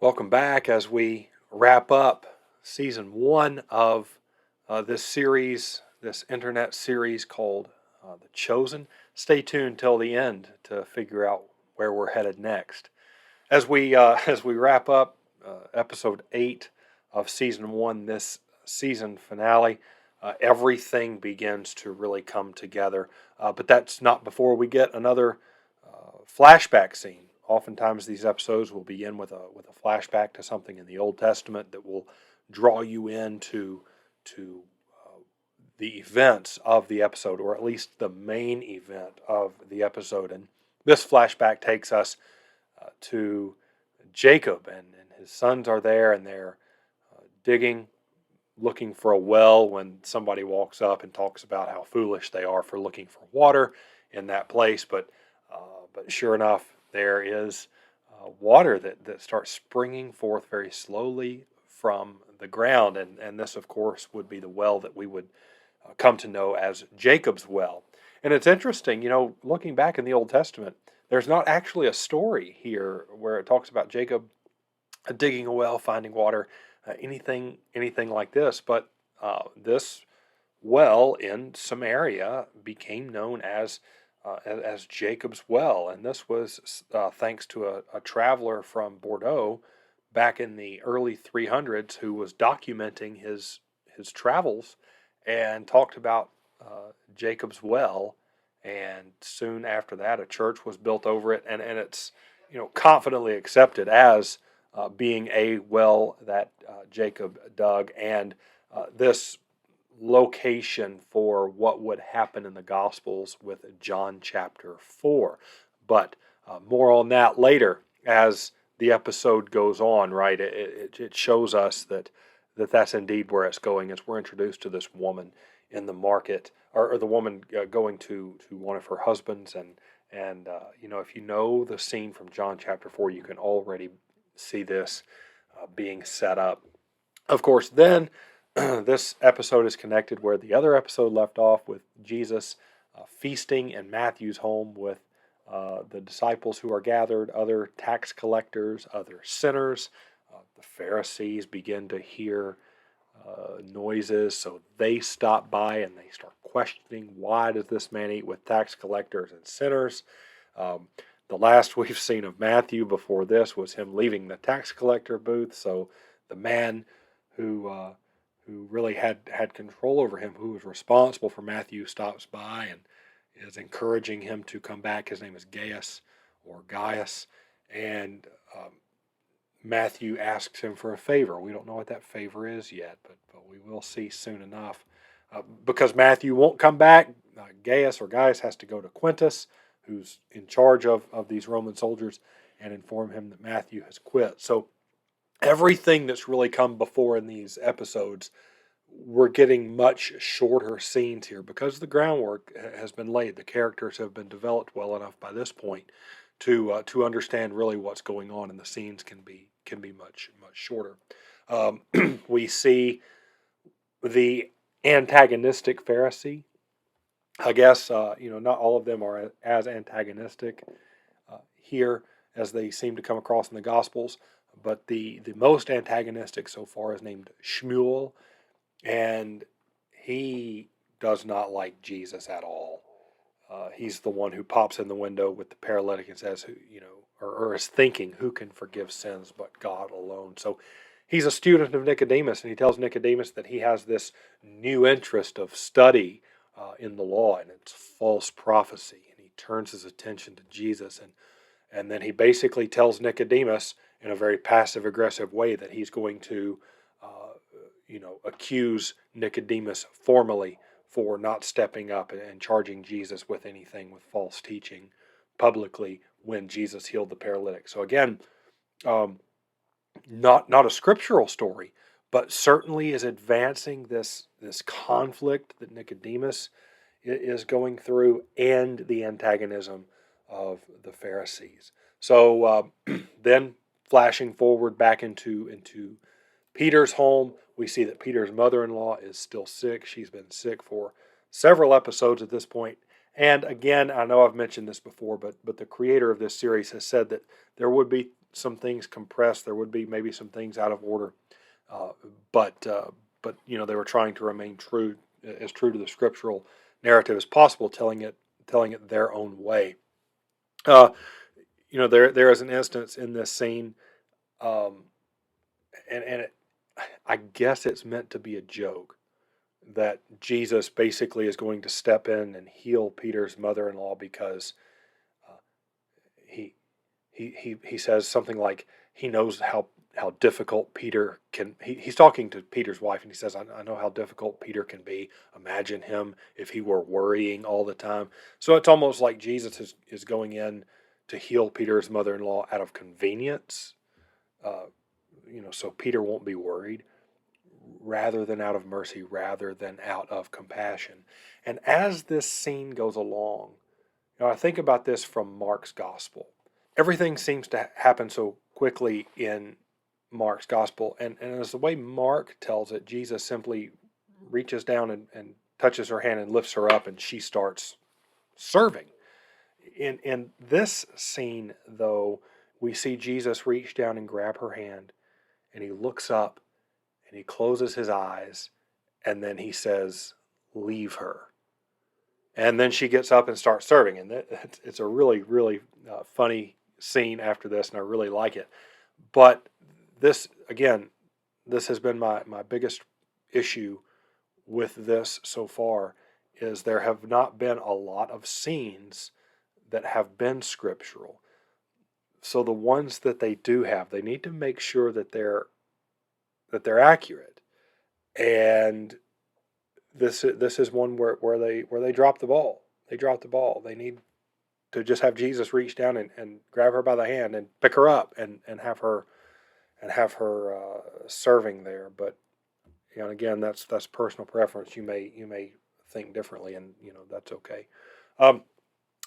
Welcome back as we wrap up season one of this series, this internet series called The Chosen. Stay tuned till the end to figure out where we're headed next. As we as we wrap up episode 8 of season one, this season finale, everything begins to really come together. But that's not before we get another flashback scene. Oftentimes, these episodes will begin with a flashback to something in the Old Testament that will draw you into to the events of the episode, or at least the main event of the episode. And this flashback takes us to Jacob, and his sons are there, and they're digging, looking for a well, when somebody walks up and talks about how foolish they are for looking for water in that place. But sure enough, there is water that starts springing forth very slowly from the ground. And this, of course, would be the well that we would come to know as Jacob's well. And it's interesting, looking back in the Old Testament, there's not actually a story here where it talks about Jacob digging a well, finding water, anything like this. But this well in Samaria became known as Jacob's well, and this was thanks to a traveler from Bordeaux back in the early 300s who was documenting his travels and talked about Jacob's well. And soon after that, a church was built over it, and it's confidently accepted as being a well that Jacob dug, and this location for what would happen in the Gospels with John chapter 4. But more on that later as the episode goes on, right? It shows us that's indeed where it's going, as we're introduced to this woman in the market, or the woman going to one of her husbands. And if you know the scene from John chapter 4, you can already see this being set up. Of course, then this episode is connected where the other episode left off, with Jesus feasting in Matthew's home with the disciples who are gathered, other tax collectors, other sinners. The Pharisees begin to hear noises, so they stop by and they start questioning, why does this man eat with tax collectors and sinners? The last we've seen of Matthew before this was him leaving the tax collector booth, so the man who really had control over him, who was responsible for Matthew, stops by and is encouraging him to come back. His name is Gaius, and Matthew asks him for a favor. We don't know what that favor is yet, but we will see soon enough. Because Matthew won't come back, Gaius has to go to Quintus, who's in charge of these Roman soldiers, and inform him that Matthew has quit. So everything that's really come before in these episodes, we're getting much shorter scenes here because the groundwork has been laid. The characters have been developed well enough by this point to understand really what's going on, and the scenes can be much shorter. We see the antagonistic Pharisee. I guess not all of them are as antagonistic here as they seem to come across in the Gospels. But the most antagonistic so far is named Shmuel, and he does not like Jesus at all. He's the one who pops in the window with the paralytic and says, or is thinking, who can forgive sins but God alone? So he's a student of Nicodemus, and he tells Nicodemus that he has this new interest of study in the law, and it's false prophecy. And he turns his attention to Jesus, and then he basically tells Nicodemus in a very passive-aggressive way that he's going to, accuse Nicodemus formally for not stepping up and charging Jesus with anything with false teaching publicly when Jesus healed the paralytic. So again, not a scriptural story, but certainly is advancing this conflict that Nicodemus is going through, and the antagonism of the Pharisees. So then, flashing forward back into Peter's home, we see that Peter's mother-in-law is still sick. She's been sick for several episodes at this point. And again, I know I've mentioned this before, but the creator of this series has said that there would be some things compressed. There would be maybe some things out of order, uh, but they were trying to remain as true to the scriptural narrative as possible, telling it their own way. Uh, there is an instance in this scene, um, and I guess it's meant to be a joke that Jesus basically is going to step in and heal Peter's mother-in-law because uh, he he says something like he knows how difficult Peter can. He's talking to Peter's wife, and he says, I know how difficult Peter can be. Imagine him if he were worrying all the time. So it's almost like Jesus is going in to heal Peter's mother-in-law out of convenience, uh, so Peter won't be worried, rather than out of mercy, rather than out of compassion. And as this scene goes along, I think about this from Mark's gospel. Everything seems to happen so quickly in Mark's gospel, and as the way Mark tells it, Jesus simply reaches down and touches her hand and lifts her up, and she starts serving. In this scene, though, we see Jesus reach down and grab her hand, and he looks up and he closes his eyes, and then he says, "Leave her." And then she gets up and starts serving, and it's a really, really funny scene after this, and I really like it. But this, again, this has been my biggest issue with this so far, is there have not been a lot of scenes that have been scriptural. So the ones that they do have, they need to make sure that they're accurate. And this is one where they drop the ball. They drop the ball. They need to just have Jesus reach down and grab her by the hand and pick her up and have her serving there. But again, that's personal preference. You may think differently, and that's okay.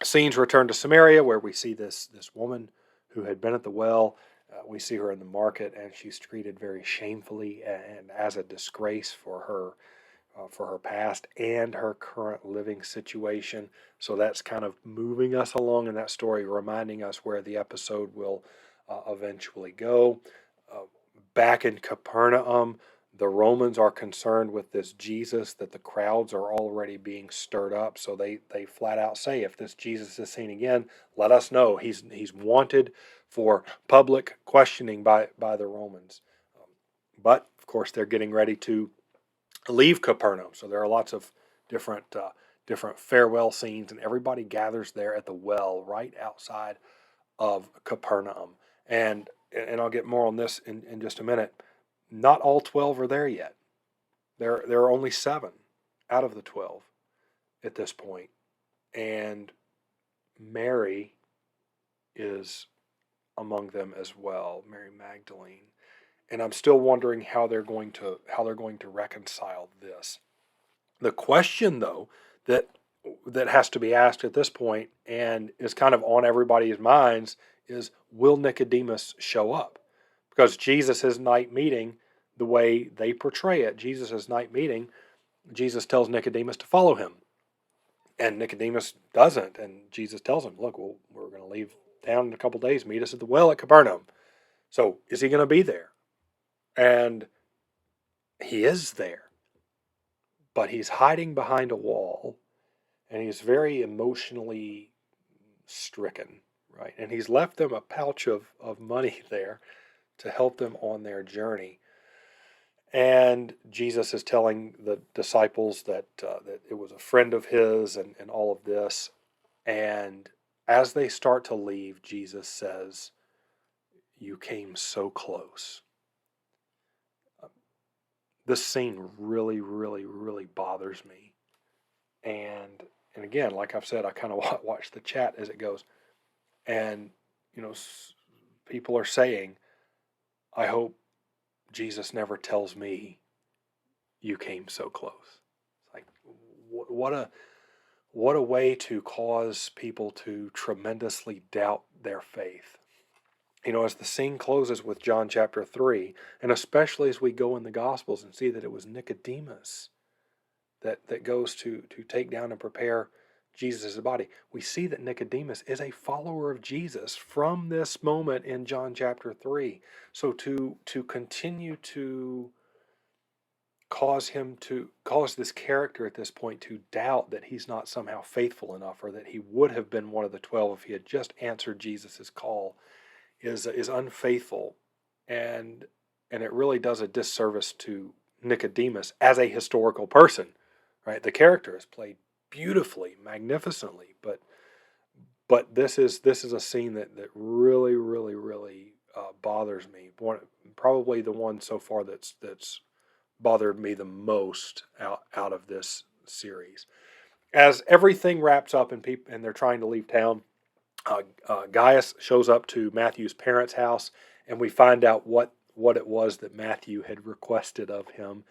Scenes return to Samaria, where we see this woman who had been at the well. We see her in the market, and she's treated very shamefully and as a disgrace for her past and her current living situation. So that's kind of moving us along in that story, reminding us where the episode will eventually go. Uh, Back in Capernaum, the Romans are concerned with this Jesus, that the crowds are already being stirred up. So they flat out say, if this Jesus is seen again, let us know. He's wanted for public questioning by the Romans. But of course, they're getting ready to leave Capernaum. So there are lots of different farewell scenes, and everybody gathers there at the well right outside of Capernaum. And I'll get more on this in just a minute. Not all 12 are there yet. There are only 7 out of the 12 at this point. And Mary is among them as well, Mary Magdalene. And I'm still wondering how they're going to reconcile this. The question, though, that has to be asked at this point and is kind of on everybody's minds is, will Nicodemus show up? Because Jesus' night meeting, the way they portray it, Jesus' night meeting, Jesus tells Nicodemus to follow him. And Nicodemus doesn't. And Jesus tells him, look, we're going to leave town in a couple days. Meet us at the well at Capernaum. So is he going to be there? And he is there. But he's hiding behind a wall. And he's very emotionally stricken, right? And he's left them a pouch of money there to help them on their journey. And Jesus is telling the disciples that it was a friend of his and all of this. And as they start to leave, Jesus says, "You came so close." This scene really, really, really bothers me. And again, like I've said, I kind of watch the chat as it goes. And, people are saying, I hope Jesus never tells me you came so close. It's like, what a way to cause people to tremendously doubt their faith. As the scene closes with John chapter 3, and especially as we go in the Gospels and see that it was Nicodemus that goes to take down and prepare Jesus' body. We see that Nicodemus is a follower of Jesus from this moment in John chapter 3. So to continue to cause this character at this point to doubt that he's not somehow faithful enough, or that he would have been one of the 12 if he had just answered Jesus' call, is unfaithful, and it really does a disservice to Nicodemus as a historical person, right? The character is played beautifully, magnificently, but this is a scene that really, really, really bothers me. Probably the one so far that's bothered me the most out of this series. As everything wraps up and they're trying to leave town, Gaius shows up to Matthew's parents' house, and we find out what it was that Matthew had requested of him.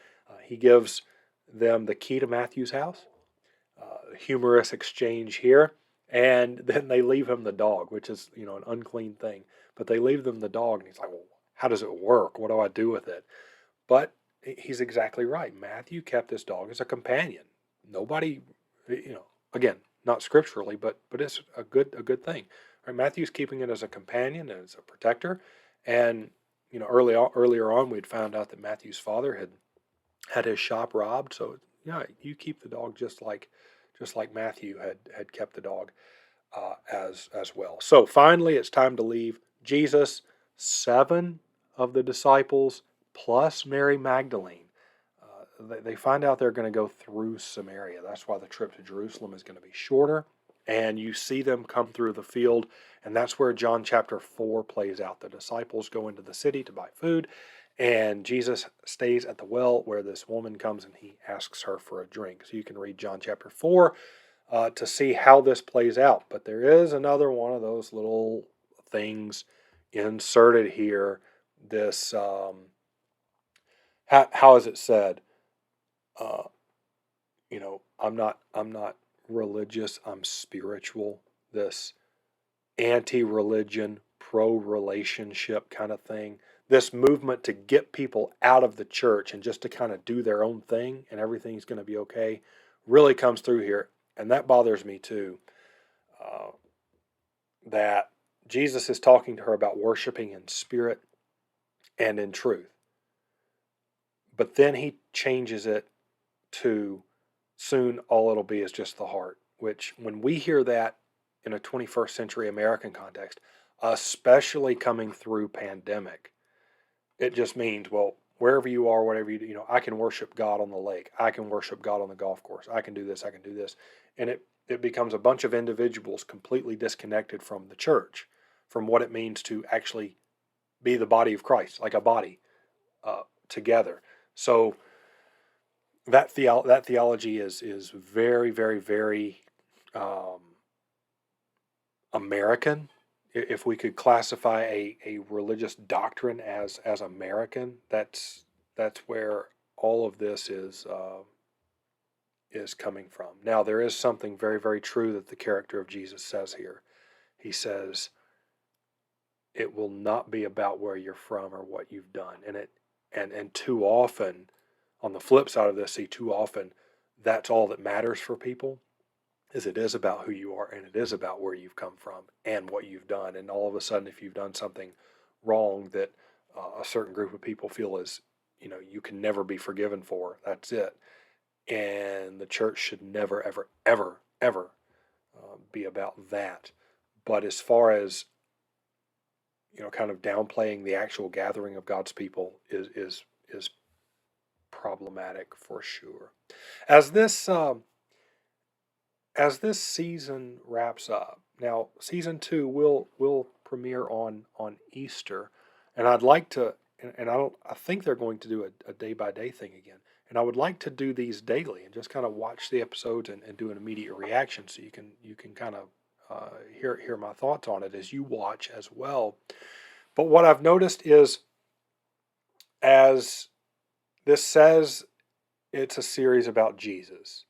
He gives them the key to Matthew's house. Humorous exchange here, and then they leave him the dog, which is an unclean thing. But they leave them the dog, and he's like, "Well, how does it work? What do I do with it?" But he's exactly right. Matthew kept this dog as a companion. Nobody, again, not scripturally, but it's a good thing. Right? Matthew's keeping it as a companion and as a protector. And earlier on, we'd found out that Matthew's father had his shop robbed. So yeah, you keep the dog just like Matthew had kept the dog as well. So finally, it's time to leave. Jesus, 7 of the disciples plus Mary Magdalene. They find out they're going to go through Samaria. That's why the trip to Jerusalem is going to be shorter. And you see them come through the field, and that's where John chapter 4 plays out. The disciples go into the city to buy food, and Jesus stays at the well where this woman comes and he asks her for a drink. So you can read John chapter 4 to see how this plays out. But there is another one of those little things inserted here. This, how is it said? I'm not religious, I'm spiritual. This anti-religion, pro-relationship kind of thing. This movement to get people out of the church and just to kind of do their own thing and everything's going to be okay really comes through here. And that bothers me too. That Jesus is talking to her about worshiping in spirit and in truth. But then he changes it to soon all it'll be is just the heart, which when we hear that in a 21st century American context, especially coming through pandemic, it just means, well, wherever you are, whatever you do, I can worship God on the lake. I can worship God on the golf course. I can do this. I can do this. And it becomes a bunch of individuals completely disconnected from the church, from what it means to actually be the body of Christ, like a body together. So that theology is very, very, very American. If we could classify a religious doctrine as American, that's where all of this is coming from. Now, there is something very, very true that the character of Jesus says here. He says, "It will not be about where you're from or what you've done," and too often, on the flip side of this, too often, that's all that matters for people. It is about who you are, and it is about where you've come from and what you've done. And all of a sudden, if you've done something wrong that a certain group of people feel is, you can never be forgiven for, that's it. And the church should never, ever, ever, ever be about that. But as far as, kind of downplaying the actual gathering of God's people is problematic for sure. As this season wraps up, now season 2 will premiere on Easter, and I'd like to, and I think they're going to do a day by day thing again, and I would like to do these daily and just kind of watch the episodes and do an immediate reaction, so you can kind of hear my thoughts on it as you watch as well. But what I've noticed is, as this says, it's a series about Jesus.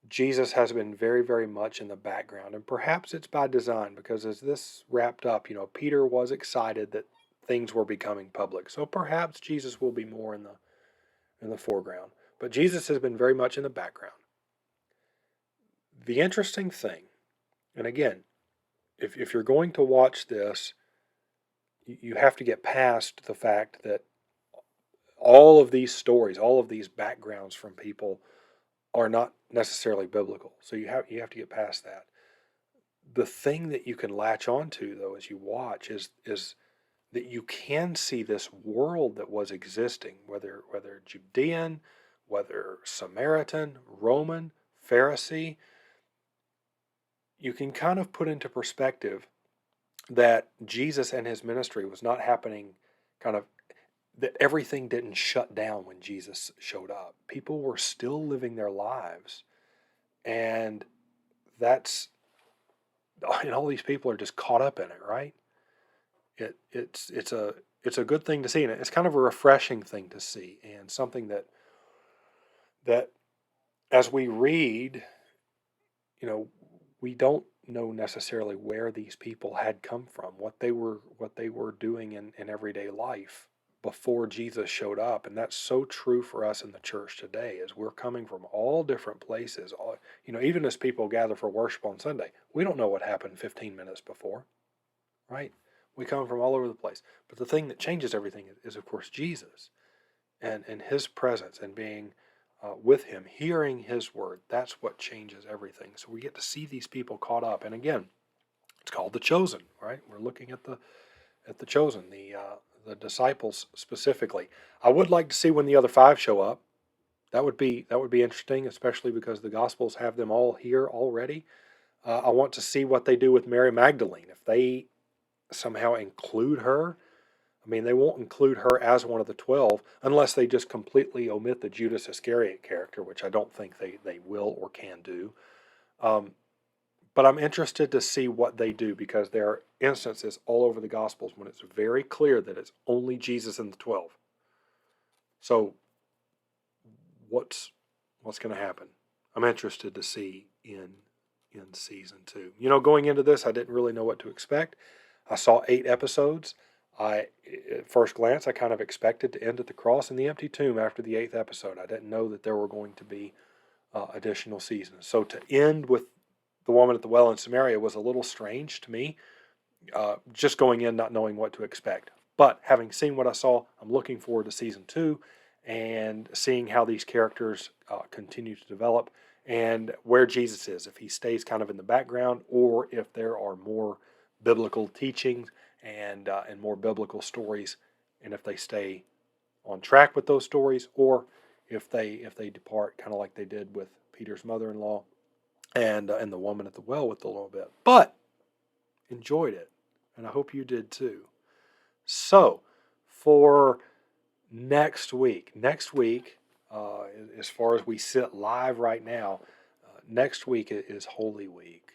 Jesus has been very, very much in the background, and perhaps it's by design, because as this wrapped up, Peter was excited that things were becoming public. So perhaps Jesus will be more in the foreground. But Jesus has been very much in the background. The interesting thing, and again, if you're going to watch this, you have to get past the fact that all of these stories, all of these backgrounds from people are not necessarily biblical. So you have to get past that. The thing that you can latch onto though as you watch is that you can see this world that was existing, whether Judean, whether Samaritan, Roman, Pharisee, you can kind of put into perspective that Jesus and his ministry was not happening kind of that everything didn't shut down when Jesus showed up. People were still living their lives. And that's and all these people are just caught up in it, right? It's a good thing to see, and it's kind of a refreshing thing to see, and something that as we read, we don't know necessarily where these people had come from, what they were doing in everyday life before Jesus showed up. And that's so true for us in the church today, as we're coming from all different places. Even as people gather for worship on Sunday, we don't know what happened 15 minutes before, right? We come from all over the place. But the thing that changes everything is of course, Jesus and his presence and being with him, hearing his word. That's what changes everything. So we get to see these people caught up. And again, it's called the chosen, right? We're looking at the chosen, the disciples specifically. I would like to see when the other five show up. That would be interesting, especially because the Gospels have them all here already. I want to see what they do with Mary Magdalene. If they somehow include her, I mean, they won't include her as one of the 12 unless they just completely omit the Judas Iscariot character, which I don't think they will or can do. But I'm interested to see what they do, because there are instances all over the Gospels when it's very clear that it's only Jesus and the 12. So what's going to happen? I'm interested to see in season 2. Going into this, I didn't really know what to expect. I saw 8 episodes. At first glance, I kind of expected to end at the cross and the empty tomb after the 8th episode. I didn't know that there were going to be additional seasons. So to end with the woman at the well in Samaria was a little strange to me, just going in not knowing what to expect. But having seen what I saw, I'm looking forward to season 2 and seeing how these characters continue to develop and where Jesus is, if he stays kind of in the background or if there are more biblical teachings and more biblical stories, and if they stay on track with those stories, or if they depart, kind of like they did with Peter's mother-in-law and the woman at the well with a little bit. But enjoyed it, and I hope you did too. So for next week, as far as we sit live right now, next week is Holy Week.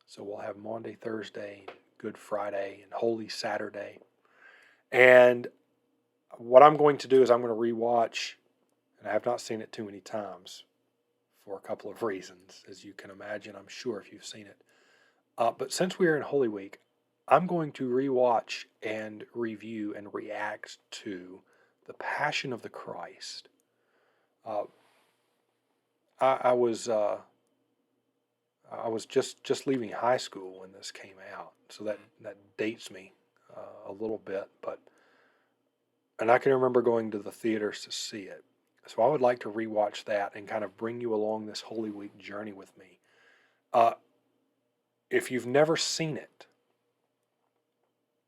So we'll have Monday, Thursday, Good Friday, and Holy Saturday. And what I'm going to do is I'm going to rewatch, and I have not seen it too many times for a couple of reasons, as you can imagine, I'm sure, if you've seen it. But since we are in Holy Week, I'm going to rewatch and review and react to the Passion of the Christ. I was just leaving high school when this came out, so that dates me a little bit, and I can remember going to the theaters to see it. So I would like to rewatch that and kind of bring you along this Holy Week journey with me. If you've never seen it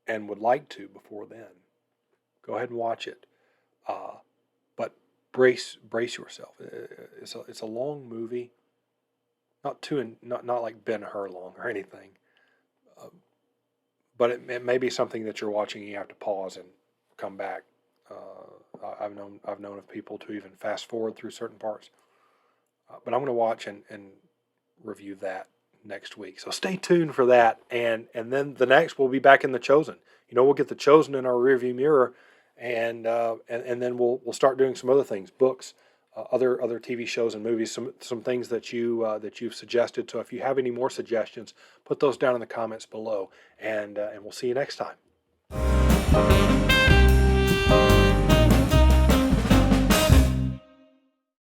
and would like to before then, go ahead and watch it. But brace yourself. It's a long movie. Not like Ben-Hur long or anything, but it may be something that you're watching and you have to pause and come back. I've known of people to even fast forward through certain parts, but I'm going to watch and review that next week. So stay tuned for that, and then the next we'll be back in The Chosen. We'll get The Chosen in our rearview mirror, and then we'll start doing some other things, books. Other TV shows and movies, some things that you've suggested. So if you have any more suggestions, put those down in the comments below, and we'll see you next time.